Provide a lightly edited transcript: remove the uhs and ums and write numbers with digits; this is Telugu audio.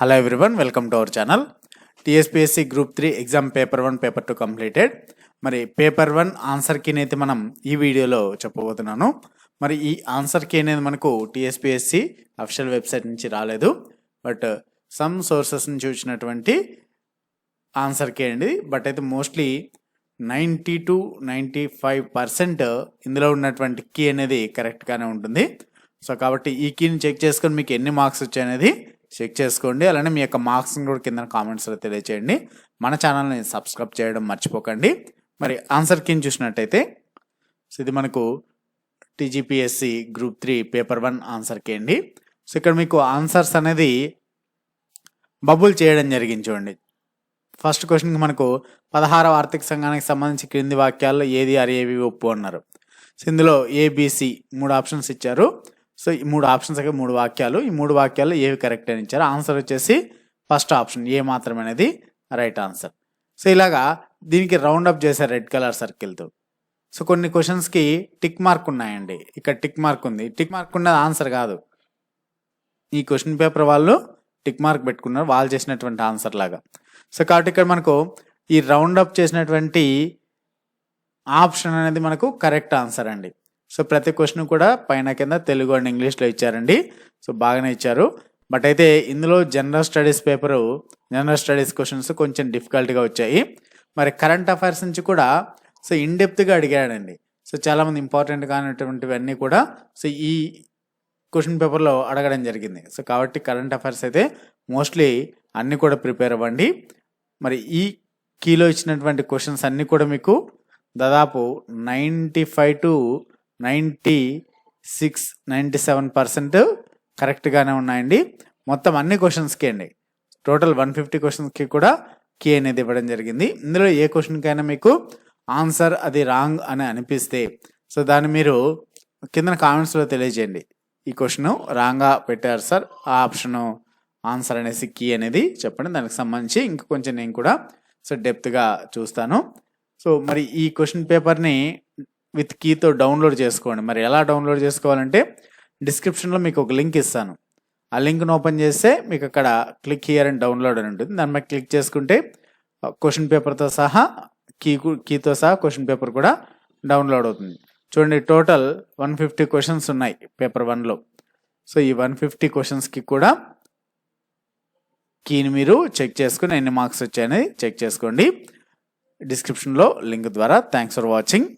Hello everyone, welcome to our channel. TSPSC Group 3 Exam Paper 1, Paper 2 completed. మరి పేపర్ 1 ఆన్సర్ కీ అయితే మనం ఈ వీడియోలో చెప్పబోతున్నాను. మరి ఈ ఆన్సర్ కీ అనేది మనకు టీఎస్పీఎస్సీ అఫీషియల్ వెబ్సైట్ నుంచి రాలేదు, బట్ సమ్ సోర్సెస్ నుంచి వచ్చినటువంటి ఆన్సర్ కీ అండి. బట్ అయితే మోస్ట్లీ 90 to 95% ఇందులో ఉన్నటువంటి కీ అనేది కరెక్ట్గానే ఉంటుంది. సో కాబట్టి ఈ కీని చెక్ చేసుకొని మీకు ఎన్ని మార్క్స్ వచ్చాయనేది చెక్ చేసుకోండి. అలానే మీ యొక్క మార్క్స్ని కూడా కింద కామెంట్స్లో తెలియచేయండి. మన ఛానల్ని సబ్స్క్రైబ్ చేయడం మర్చిపోకండి. మరి ఆన్సర్ కీని చూసినట్టయితే సో ఇది మనకు TGPSC group 3 paper 1 answer key అండి. సో ఇక్కడ మీకు ఆన్సర్స్ అనేది బబుల్ చేయడం జరిగింది చూడండి. ఫస్ట్ క్వశ్చన్కి మనకు 16వ ఆర్థిక సంఘానికి సంబంధించి క్రింది వాక్యాల్లో ఏది అరేవి ఒప్పు అన్నారు. సో ఇందులో ఏబిసి 3 ఆప్షన్స్ ఇచ్చారు. సో ఈ 3 ఆప్షన్స్ అయితే 3 వాక్యాలు, ఈ 3 వాక్యాల్లో ఏవి కరెక్ట్ అని ఇచ్చారు. ఆన్సర్ వచ్చేసి ఫస్ట్ ఆప్షన్ ఏ మాత్రమే అనేది రైట్ ఆన్సర్. సో ఇలాగా దీనికి రౌండ్ అప్ చేశారు రెడ్ కలర్ సర్కిల్తో. సో కొన్ని క్వశ్చన్స్కి టిక్ మార్క్ ఉన్నాయండి. ఇక్కడ టిక్ మార్క్ ఉంది, టిక్ మార్క్ ఉన్నది ఆన్సర్ కాదు. ఈ క్వశ్చన్ పేపర్ వాళ్ళు టిక్ మార్క్ పెట్టుకున్నారు, వాళ్ళు చేసినటువంటి ఆన్సర్ లాగా. సో కాబట్టి ఇక్కడ మనకు ఈ రౌండ్ అప్ చేసినటువంటి ఆప్షన్ అనేది మనకు కరెక్ట్ ఆన్సర్ అండి. సో ప్రతి క్వశ్చన్ కూడా పైన కింద తెలుగు అండ్ ఇంగ్లీష్లో ఇచ్చారండి. సో బాగానే ఇచ్చారు. బట్ అయితే ఇందులో general studies paper, general studies questions కొంచెం డిఫికల్ట్గా వచ్చాయి. మరి కరెంట్ అఫైర్స్ నుంచి కూడా సో ఇన్డెప్త్గా అడిగాడండి. సో చాలామంది ఇంపార్టెంట్ కానటువంటివన్నీ కూడా సో ఈ క్వశ్చన్ పేపర్లో అడగడం జరిగింది. సో కాబట్టి కరెంట్ అఫైర్స్ అయితే మోస్ట్లీ అన్నీ కూడా ప్రిపేర్ అవ్వండి. మరి ఈ కీలో ఇచ్చినటువంటి క్వశ్చన్స్ అన్నీ కూడా మీకు దాదాపు 95 to 96-97% కరెక్ట్గానే ఉన్నాయండి. మొత్తం అన్ని క్వశ్చన్స్కి అండి. టోటల్ 150 క్వశ్చన్స్కి కూడా కీ అనేది ఇవ్వడం జరిగింది. ఇందులో ఏ క్వశ్చన్కైనా మీకు ఆన్సర్ అది రాంగ్ అని అనిపిస్తే సో దాన్ని మీరు కింద కామెంట్స్లో తెలియజేయండి. ఈ క్వశ్చన్ రాంగ్గా పెట్టారు సార్, ఆ ఆప్షన్ ఆన్సర్ అనేసి కీ అనేది చెప్పండి. దానికి సంబంధించి ఇంకా కొంచెం నేను కూడా సో డెప్త్గా చూస్తాను. సో మరి ఈ క్వశ్చన్ పేపర్ని విత్ కీతో డౌన్లోడ్ చేసుకోండి. మరి ఎలా డౌన్లోడ్ చేసుకోవాలంటే డిస్క్రిప్షన్లో మీకు ఒక లింక్ ఇస్తాను. ఆ లింక్ను ఓపెన్ చేస్తే మీకు అక్కడ క్లిక్ హియర్ అండ్ డౌన్లోడ్ అని ఉంటుంది. దాని మీద క్లిక్ చేసుకుంటే క్వశ్చన్ పేపర్తో సహా కీతో సహా క్వశ్చన్ పేపర్ కూడా డౌన్లోడ్ అవుతుంది. చూడండి, టోటల్ 150 క్వశ్చన్స్ ఉన్నాయి పేపర్ 1లో. సో ఈ 150 క్వశ్చన్స్కి కూడా కీని మీరు చెక్ చేసుకుని ఎన్ని మార్క్స్ వచ్చాయని చెక్ చేసుకోండి. డిస్క్రిప్షన్లో లింక్ ద్వారా. Thanks for watching.